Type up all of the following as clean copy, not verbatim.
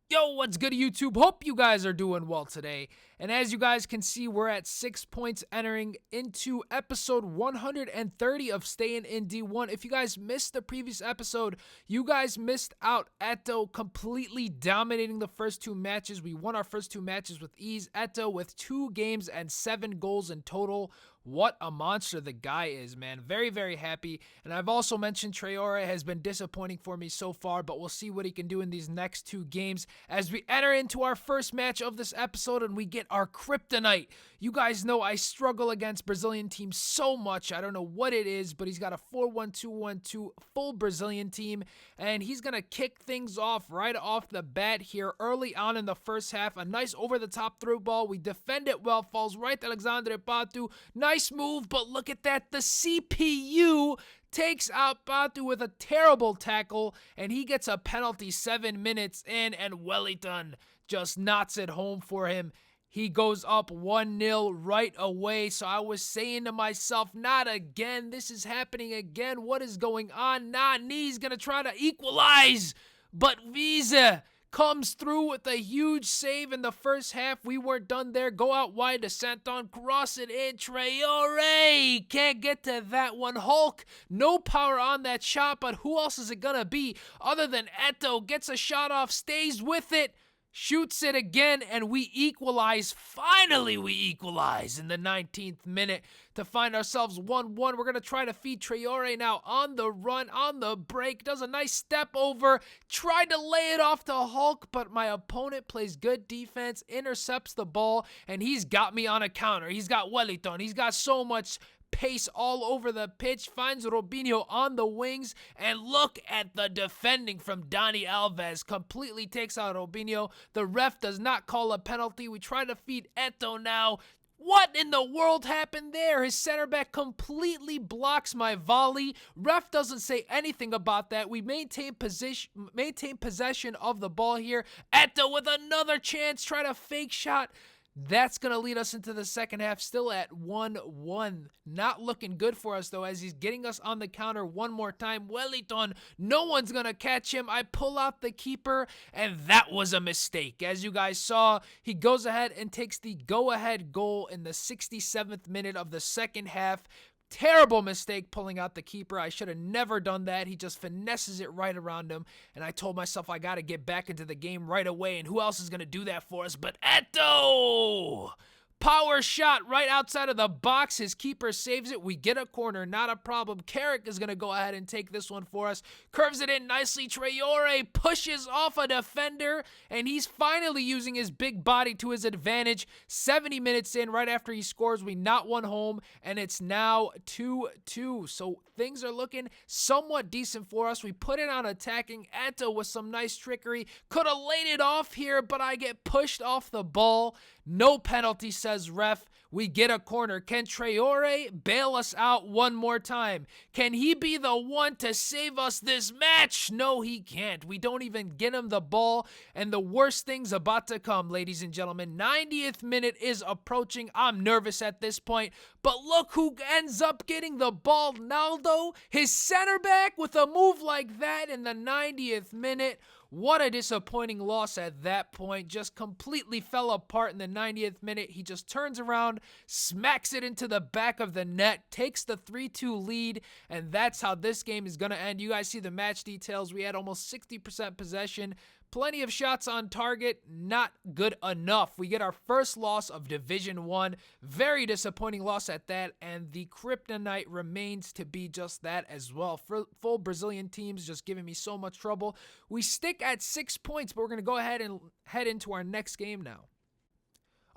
Yo, what's good, YouTube? Hope you guys are doing well today. And as you guys can see, we're at 6 points entering into episode 130 of Stayin in D1. If you guys missed the previous episode, you guys missed out. Eto completely dominating the first two matches. We won our first two matches with ease. Eto with 2 games and 7 goals in total. What a monster the guy is, man. Very, very happy. And I've also mentioned Traore has been disappointing for me so far, but we'll see what he can do in these next 2 games as we enter into our first match of this episode and we get our Kryptonite. You guys know I struggle against Brazilian teams so much. I don't know what it is, but he's got a 4-1-2-1-2 full Brazilian team, and he's going to kick things off right off the bat here early on in the first half. A nice over-the-top through ball. We defend it well. Falls right to Alexandre Pato. Nice move, but look at that. The CPU takes out Pato with a terrible tackle, and he gets a penalty 7 minutes in, and Wellington just knots it home for him. He goes up 1-0 right away. So I was saying to myself, not again. This is happening again. What is going on? Nani's going to try to equalize, but Visa comes through with a huge save in the first half. We weren't done there. Go out wide to Santon. Cross it in. Traore can't get to that one. Hulk, no power on that shot, but who else is it going to be other than Eto? Gets a shot off, stays with it, shoots it again, and we equalize. Finally, we equalize in the 19th minute to find ourselves 1-1. We're going to try to feed Traore now on the run, on the break. Does a nice step over. Tried to lay it off to Hulk, but my opponent plays good defense, intercepts the ball, and he's got me on a counter. He's got Wellington. He's got so much pace all over the pitch, finds Robinho on the wings, and look at the defending from Dani Alves. Completely takes out Robinho. The ref does not call a penalty. We try to feed Eto now. What in the world happened there? His center back completely blocks my volley. Ref doesn't say anything about that. We maintain possession of the ball here. Eto with another chance, try to fake shot. That's going to lead us into the second half, still at 1-1. Not looking good for us, though, as he's getting us on the counter one more time. Wellington, no one's going to catch him. I pull out the keeper, and that was a mistake. As you guys saw, he goes ahead and takes the go-ahead goal in the 67th minute of the second half. Terrible mistake pulling out the keeper. I should have never done that. He just finesses it right around him. And I told myself I got to get back into the game right away. And who else is going to do that for us but Eto? Power shot right outside of the box. His keeper saves it. We get a corner. Not a problem. Carrick is going to go ahead and take this one for us. Curves it in nicely. Traore pushes off a defender, and he's finally using his big body to his advantage. 70 minutes in, right after he scores, we not one home, and it's now 2-2. So things are looking somewhat decent for us. We put it on attacking. Eto with some nice trickery. Could have laid it off here, but I get pushed off the ball. No penalty, says ref. We get a corner. Can Traore bail us out one more time? Can he be the one to save us this match? No, he can't. We don't even get him the ball, and the worst thing's about to come, ladies and gentlemen. 90th minute is approaching. I'm nervous at this point, but look who ends up getting the ball. Naldo, his center back, with a move like that in the 90th minute. What a disappointing loss at that point. Just completely fell apart in the 90th minute. He just turns around, smacks it into the back of the net, takes the 3-2 lead, and that's how this game is going to end. You guys see the match details. We had almost 60% possession. Plenty of shots on target, not good enough. We get our first loss of Division 1. Very disappointing loss at that, and the Kryptonite remains to be just that as well. Full Brazilian teams just giving me so much trouble. We stick at 6 points, but we're going to go ahead and head into our next game now.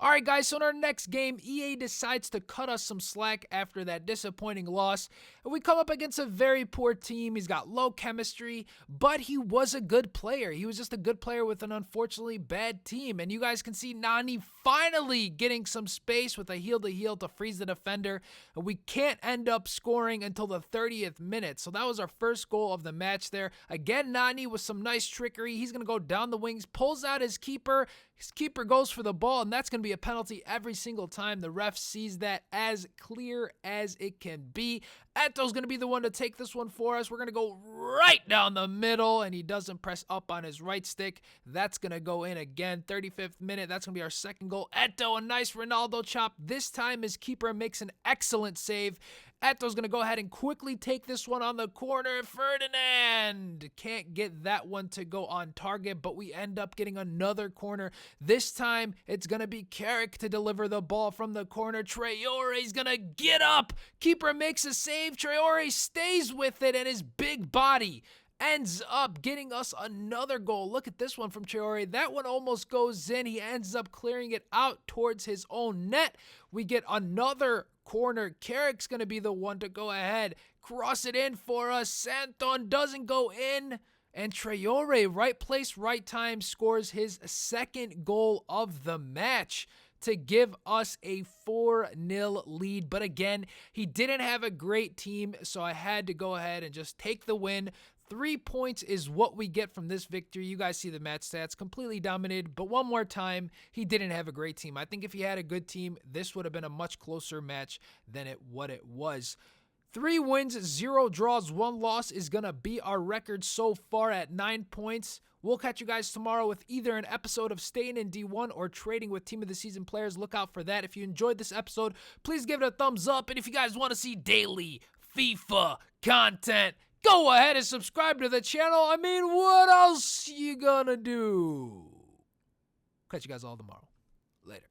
Alright guys, so in our next game, EA decides to cut us some slack after that disappointing loss. And we come up against a very poor team. He's got low chemistry, but he was a good player. He was just a good player with an unfortunately bad team. And you guys can see Nani finally getting some space with a heel-to-heel to freeze the defender. And we can't end up scoring until the 30th minute. So that was our first goal of the match there. Again, Nani with some nice trickery. He's going to go down the wings, pulls out his keeper. His keeper goes for the ball, and that's going to be a penalty every single time. The ref sees that as clear as it can be. Eto's going to be the one to take this one for us. We're going to go right down the middle, and he doesn't press up on his right stick. That's going to go in again. 35th minute. That's going to be our second goal. Eto, a nice Ronaldo chop. This time his keeper makes an excellent save. Eto's going to go ahead and quickly take this one on the corner. Ferdinand can't get that one to go on target, but we end up getting another corner. This time, it's going to be Carrick to deliver the ball from the corner. Traore's going to get up. Keeper makes a save. Traore stays with it, and his big body ends up getting us another goal. Look at this one from Traore. That one almost goes in. He ends up clearing it out towards his own net. We get another corner. Carrick's going to be the one to go ahead, cross it in for us. Santon doesn't go in. And Traore, right place, right time, scores his second goal of the match to give us a 4-0 lead. But again, he didn't have a great team, so I had to go ahead and just take the win. 3 points is what we get from this victory. You guys see the match stats, completely dominated. But one more time, he didn't have a great team. I think if he had a good team, this would have been a much closer match than what it was. 3 wins, 0 draws, 1 loss is going to be our record so far at 9 points. We'll catch you guys tomorrow with either an episode of Staying in D1 or Trading with Team of the Season players. Look out for that. If you enjoyed this episode, please give it a thumbs up. And if you guys want to see daily FIFA content, go ahead and subscribe to the channel. I mean, what else you gonna do? Catch you guys all tomorrow. Later.